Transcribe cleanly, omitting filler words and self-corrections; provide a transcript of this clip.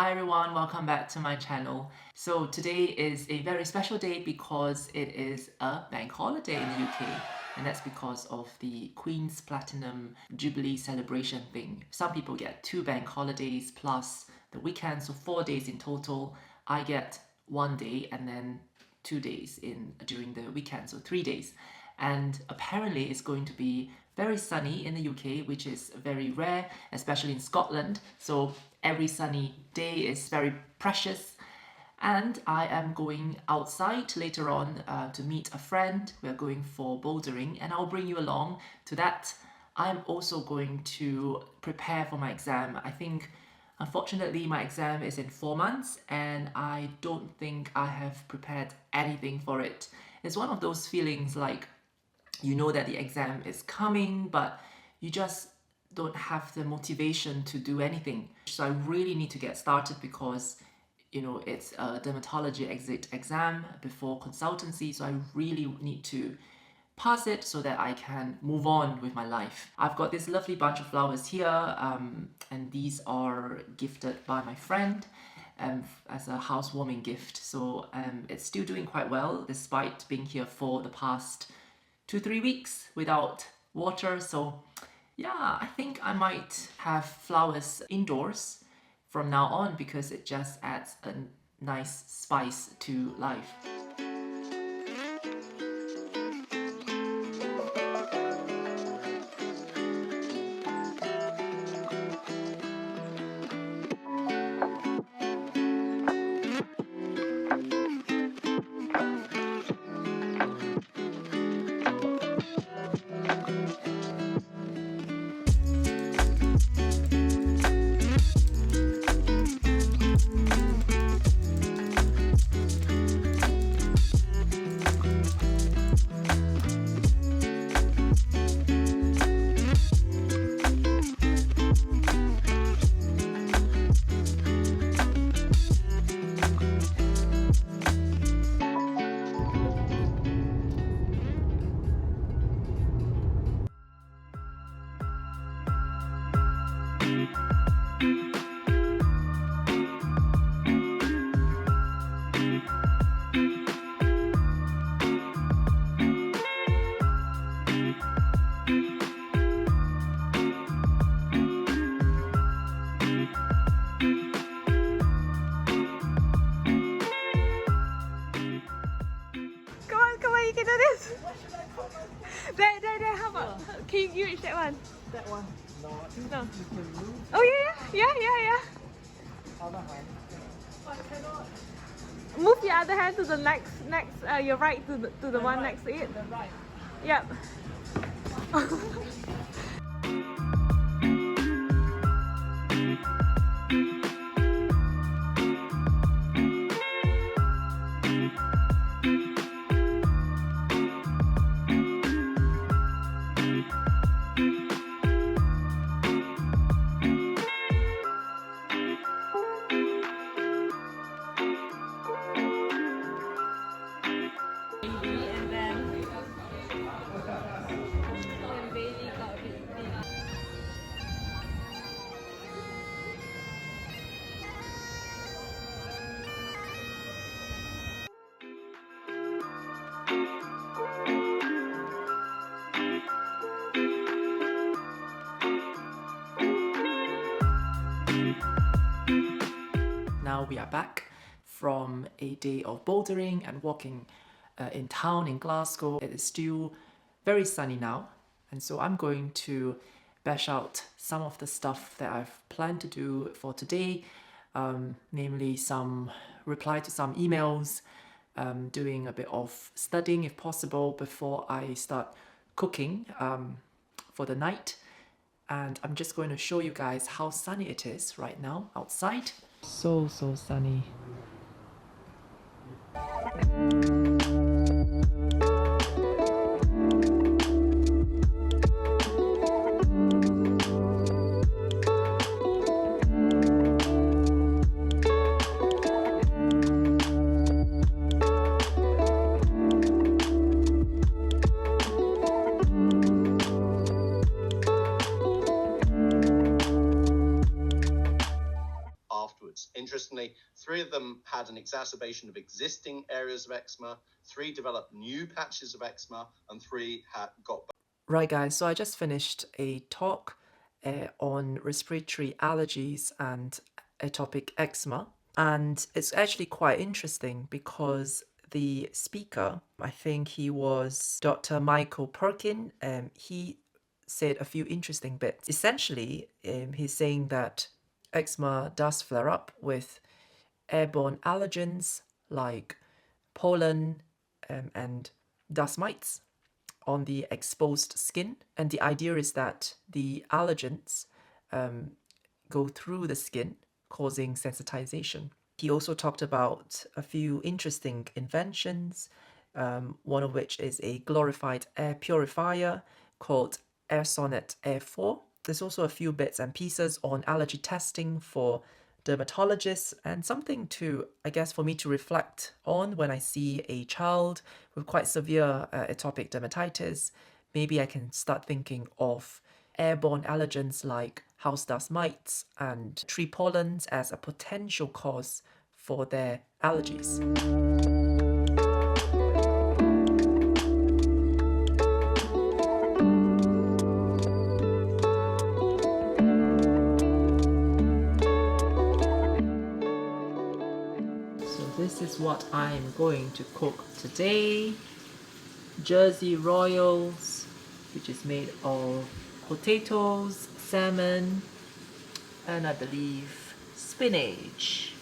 Hi everyone, welcome back to my channel. So today is a very special day because it is a bank holiday in the UK, and that's because of the Queen's Platinum Jubilee celebration thing. Some people get 2 bank holidays plus the weekend, so 4 days in total. I get 1 day and then 2 days during the weekend, so 3 days. And apparently it's going to be very sunny in the UK, which is very rare, especially in Scotland. So every sunny day is very precious. And I am going outside later on to meet a friend. We're going for bouldering and I'll bring you along to that. I'm also going to prepare for my exam. I think unfortunately my exam is in 4 months and I don't think I have prepared anything for it. It's one of those feelings like you know that the exam is coming, but you just don't have the motivation to do anything. So I really need to get started because, you know, it's a dermatology exit exam before consultancy. So I really need to pass it so that I can move on with my life. I've got this lovely bunch of flowers here, and these are gifted by my friend as a housewarming gift. So it's still doing quite well despite being here for the past 2-3 weeks without water. So yeah, I think I might have flowers indoors from now on because it just adds a nice spice to life. You can do this. There, how about? Can you reach that one? That one? No, I think No. you can move Oh yeah. other hand. I cannot. Move your other hand to the next, your right to the one right, next to it. The right. Yep. And then Bailey got a bit big. Now we are back from a day of bouldering and walking in town in Glasgow. It is still very sunny now, and so I'm going to bash out some of the stuff that I've planned to do for today, namely some reply to some emails, doing a bit of studying if possible before I start cooking for the night. And I'm just going to show you guys how sunny it is right now outside. So sunny. 3 of them had an exacerbation of existing areas of eczema, 3 developed new patches of eczema, and 3 got... Right, guys, so I just finished a talk on respiratory allergies and atopic eczema. And it's actually quite interesting because the speaker, I think he was Dr. Michael Perkin, he said a few interesting bits. Essentially, he's saying that eczema does flare up with airborne allergens like pollen and dust mites on the exposed skin. And the idea is that the allergens go through the skin, causing sensitization. He also talked about a few interesting inventions, one of which is a glorified air purifier called Air Sonnet Air 4. There's also a few bits and pieces on allergy testing for dermatologists, and something to, I guess, for me to reflect on when I see a child with quite severe atopic dermatitis. Maybe I can start thinking of airborne allergens like house dust mites and tree pollens as a potential cause for their allergies. So this is what I'm going to cook today. Jersey Royals, which is made of potatoes, salmon, and I believe spinach.